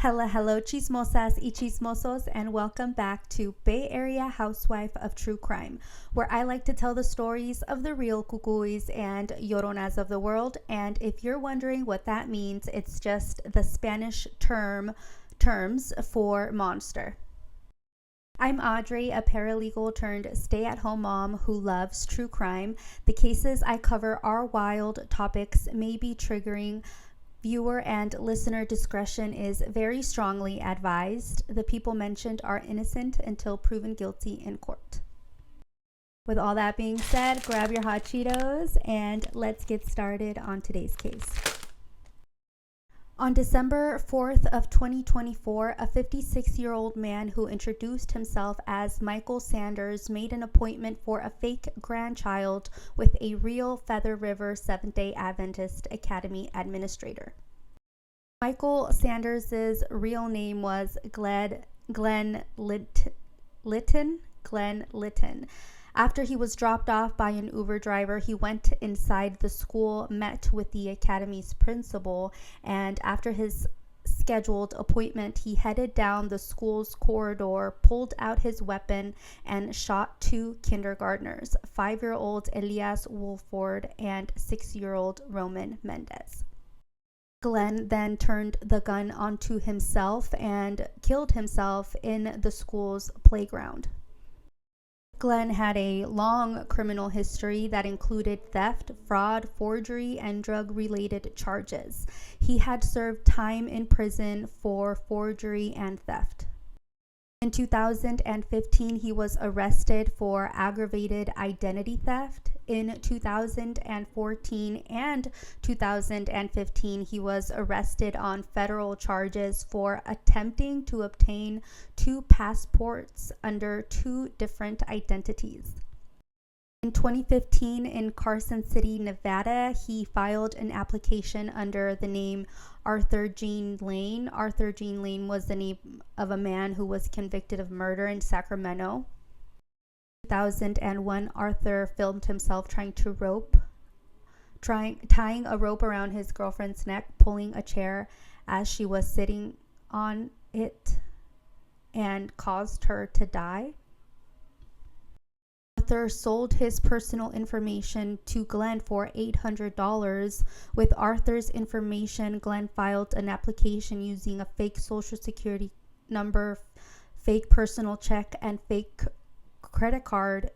Hello, chismosas y chismosos, and welcome back to Bay Area Housewife of True Crime, where I like to tell the stories of the real cucuys and lloronas of the world. And if you're wondering what that means, it's just the Spanish terms for monster. I'm Audrey, a paralegal turned stay-at-home mom who loves true crime. The cases I cover are wild, topics may be triggering. Viewer and listener discretion is very strongly advised. The people mentioned are innocent until proven guilty in court. With all that being said, grab your hot Cheetos and let's get started on today's case. On December 4th of 2024, a 56-year-old man who introduced himself as Michael Sanders made an appointment for a fake grandchild with a real Feather River Seventh-day Adventist Academy administrator. Michael Sanders' real name was Glenn Litton. After he was dropped off by an Uber driver, he went inside the school, met with the academy's principal, and after his scheduled appointment, he headed down the school's corridor, pulled out his weapon, and shot two kindergartners, 5-year-old Elias Wolford and 6-year-old Roman Mendez. Glenn then turned the gun onto himself and killed himself in the school's playground. Glenn had a long criminal history that included theft, fraud, forgery, and drug-related charges. He had served time in prison for forgery and theft. In 2015, he was arrested for aggravated identity theft. In 2014 and 2015, he was arrested on federal charges for attempting to obtain 2 passports under 2 different identities. In 2015, in Carson City, Nevada, he filed an application under the name Arthur Jean Lane. Arthur Jean Lane was the name of a man who was convicted of murder in Sacramento. In 2001, Arthur filmed himself tying a rope around his girlfriend's neck, pulling a chair as she was sitting on it, and caused her to die. Arthur sold his personal information to Glenn for $800. With Arthur's information, Glenn filed an application using a fake social security number, fake personal check, and fake credit card,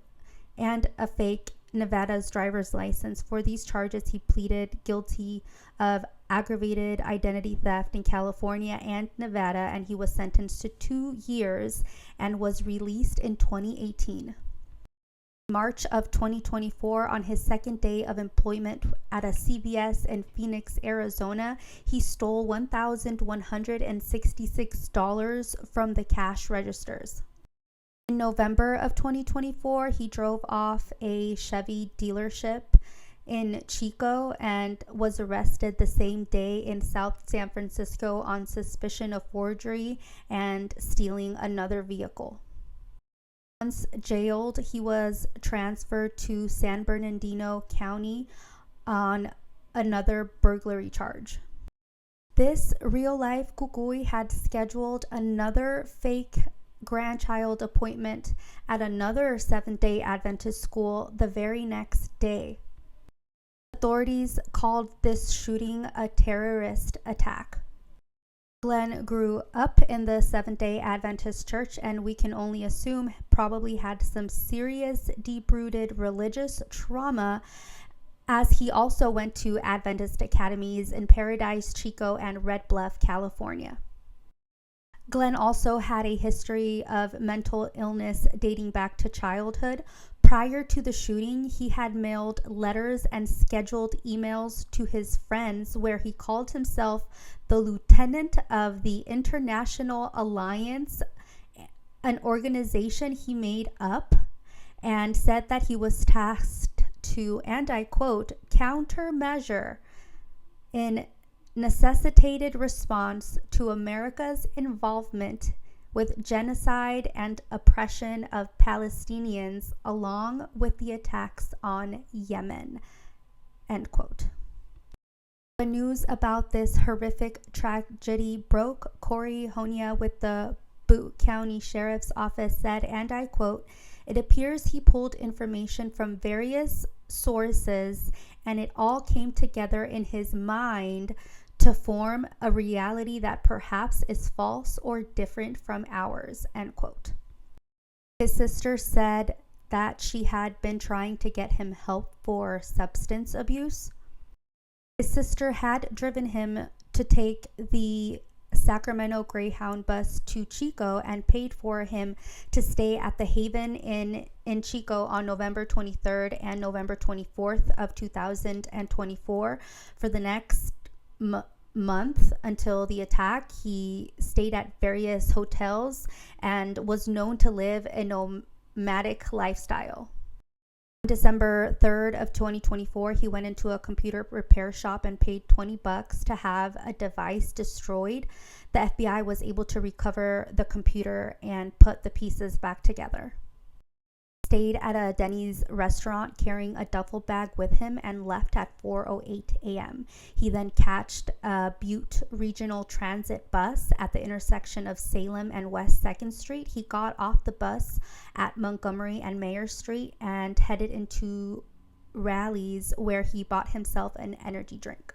and a fake Nevada's driver's license. For these charges, he pleaded guilty of aggravated identity theft in California and Nevada, and he was sentenced to 2 years and was released in 2018. March of 2024, on his second day of employment at a CVS in Phoenix, Arizona, he stole $1,166 from the cash registers. In November of 2024, he drove off a Chevy dealership in Chico and was arrested the same day in South San Francisco on suspicion of forgery and stealing another vehicle. Once jailed, he was transferred to San Bernardino County on another burglary charge. This real-life cucuy had scheduled another fake grandchild appointment at another Seventh-day Adventist school the very next day. Authorities called this shooting a terrorist attack. Glenn grew up in the Seventh-day Adventist Church, and we can only assume probably had some serious, deep-rooted religious trauma, as he also went to Adventist academies in Paradise, Chico, and Red Bluff, California. Glenn also had a history of mental illness dating back to childhood. Prior to the shooting, he had mailed letters and scheduled emails to his friends where he called himself the lieutenant of the International Alliance, an organization he made up, and said that he was tasked to, and I quote, countermeasure in necessitated response to America's involvement with genocide and oppression of Palestinians, along with the attacks on Yemen, end quote. The news about this horrific tragedy broke. Corey Honia with the Butte County Sheriff's Office said, and I quote, "It appears he pulled information from various sources and it all came together in his mind to form a reality that perhaps is false or different from ours," end quote. His sister said that she had been trying to get him help for substance abuse. His sister had driven him to take the Sacramento Greyhound bus to Chico and paid for him to stay at the Haven Inn in Chico on November 23rd and November 24th of 2024 for the next month until the attack. He stayed at various hotels and was known to live a nomadic lifestyle. On December 3rd of 2024, he went into a computer repair shop and paid $20 to have a device destroyed. The FBI was able to recover the computer and put the pieces back together. He stayed at a Denny's restaurant carrying a duffel bag with him and left at 4:08 a.m. He then catched a Butte Regional Transit bus at the intersection of Salem and West 2nd Street. He got off the bus at Montgomery and Mayor Street and headed into Rally's, where he bought himself an energy drink.